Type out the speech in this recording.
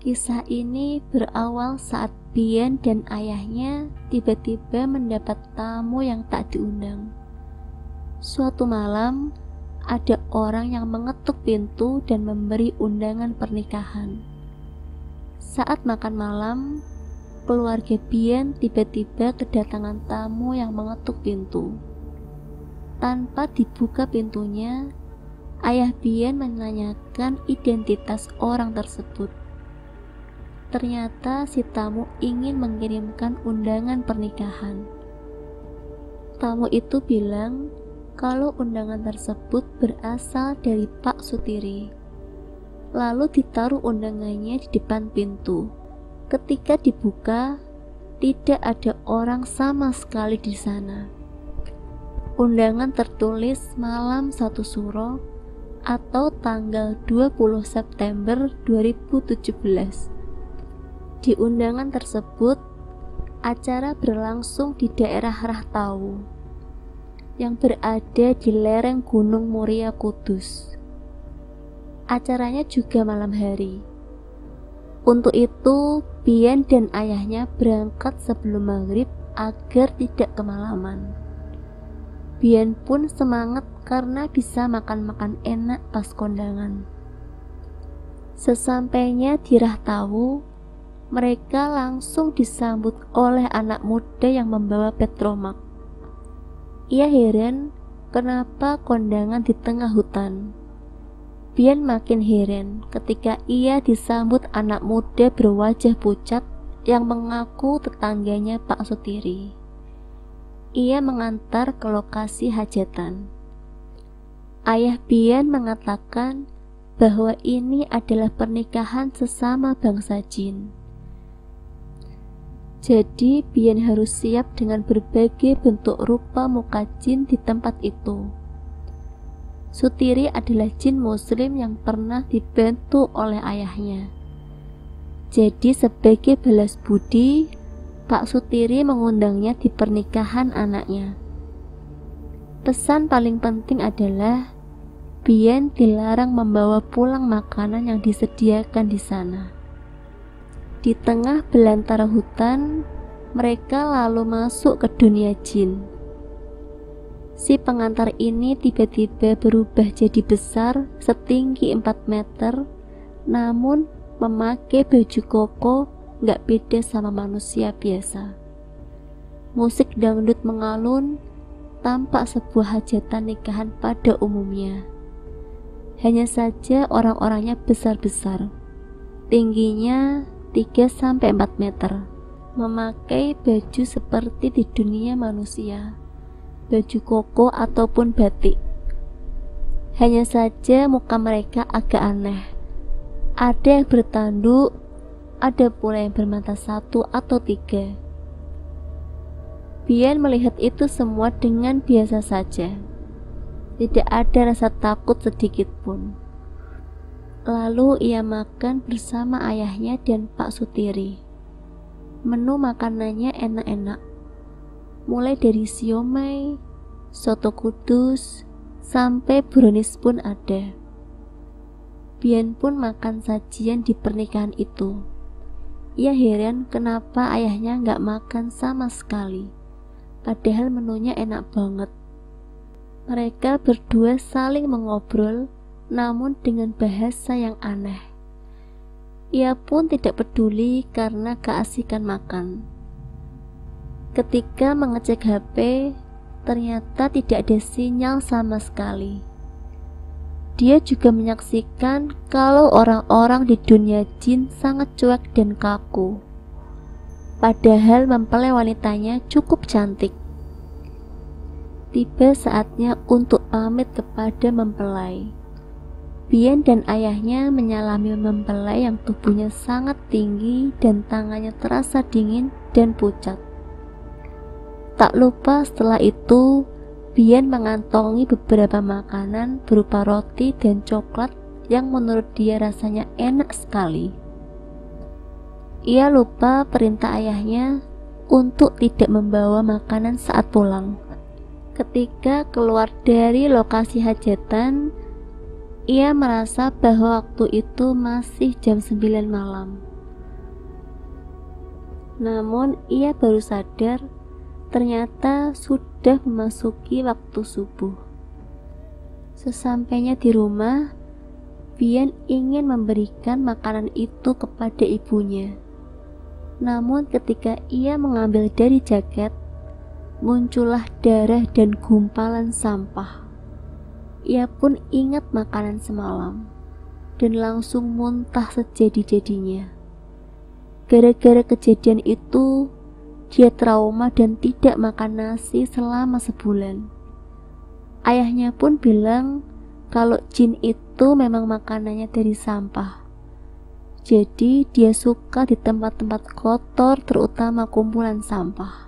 Kisah ini berawal saat Bian dan ayahnya tiba-tiba mendapat tamu yang tak diundang. Suatu malam, ada orang yang mengetuk pintu dan memberi undangan pernikahan. Saat makan malam, keluarga Bian tiba-tiba kedatangan tamu yang mengetuk pintu. Tanpa dibuka pintunya, ayah Bian menanyakan identitas orang tersebut. Ternyata si tamu ingin mengirimkan undangan pernikahan. Tamu itu bilang kalau undangan tersebut berasal dari Pak Sutiri. Lalu ditaruh undangannya di depan pintu. Ketika dibuka, tidak ada orang sama sekali di sana. Undangan tertulis malam 1 Suro atau tanggal 20 September 2017. Di undangan tersebut, acara berlangsung di daerah Rahtawu yang berada di lereng Gunung Muria Kudus. Acaranya juga malam hari. Untuk itu, Bian dan ayahnya berangkat sebelum maghrib agar tidak kemalaman. Bian pun semangat karena bisa makan-makan enak pas kondangan. Sesampainya di Rahtawu, mereka langsung disambut oleh anak muda yang membawa petromak. Ia heran kenapa kondangan di tengah hutan. Bian makin heran ketika ia disambut anak muda berwajah pucat yang mengaku tetangganya Pak Sutiri. Ia mengantar ke lokasi hajatan. Ayah Bian mengatakan bahwa ini adalah pernikahan sesama bangsa jin. Jadi Bian harus siap dengan berbagai bentuk rupa muka jin di tempat itu. Sutiri adalah jin muslim yang pernah dibantu oleh ayahnya. Jadi sebagai balas budi, Pak Sutiri mengundangnya di pernikahan anaknya. Pesan paling penting adalah Bian dilarang membawa pulang makanan yang disediakan di sana. Di tengah belantara hutan, mereka lalu masuk ke dunia jin. Si pengantar ini tiba-tiba berubah jadi besar setinggi 4 meter, namun memakai baju koko gak beda sama manusia biasa. Musik dangdut mengalun, tampak sebuah hajatan nikahan pada umumnya. Hanya saja orang-orangnya besar-besar, tingginya 3-4 meter, memakai baju seperti di dunia manusia, baju koko ataupun batik. Hanya saja muka mereka agak aneh. Ada yang bertanduk, ada pula yang bermata 1 atau 3. Bian melihat itu semua dengan biasa saja. Tidak ada rasa takut sedikit pun. Lalu ia makan bersama ayahnya dan Pak Sutiri. Menu makanannya enak-enak, mulai dari siomay, soto kudus, sampai brownies pun ada. Bian pun makan sajian di pernikahan itu. Ia heran kenapa ayahnya gak makan sama sekali, padahal menunya enak banget. Mereka berdua saling mengobrol, namun dengan bahasa yang aneh. Ia pun tidak peduli karena keasikan makan. Ketika mengecek HP, ternyata tidak ada sinyal sama sekali. Dia juga menyaksikan kalau orang-orang di dunia jin sangat cuek dan kaku. Padahal mempelai wanitanya cukup cantik. Tiba saatnya untuk pamit kepada mempelai. Bian dan ayahnya menyalami mempelai yang tubuhnya sangat tinggi dan tangannya terasa dingin dan pucat. Tak lupa setelah itu, Bian mengantongi beberapa makanan berupa roti dan coklat yang menurut dia rasanya enak sekali. Ia lupa perintah ayahnya untuk tidak membawa makanan saat pulang. Ketika keluar dari lokasi hajatan, ia merasa bahwa waktu itu masih jam 9 malam. Namun ia baru sadar ternyata sudah memasuki waktu subuh. Sesampainya di rumah, Bian ingin memberikan makanan itu kepada ibunya. Namun ketika ia mengambil dari jaket, muncullah darah dan gumpalan sampah. Ia pun ingat makanan semalam dan langsung muntah sejadi-jadinya. Gara-gara kejadian itu, dia trauma dan tidak makan nasi selama sebulan. Ayahnya pun bilang kalau jin itu memang makanannya dari sampah. Jadi dia suka di tempat-tempat kotor, terutama kumpulan sampah.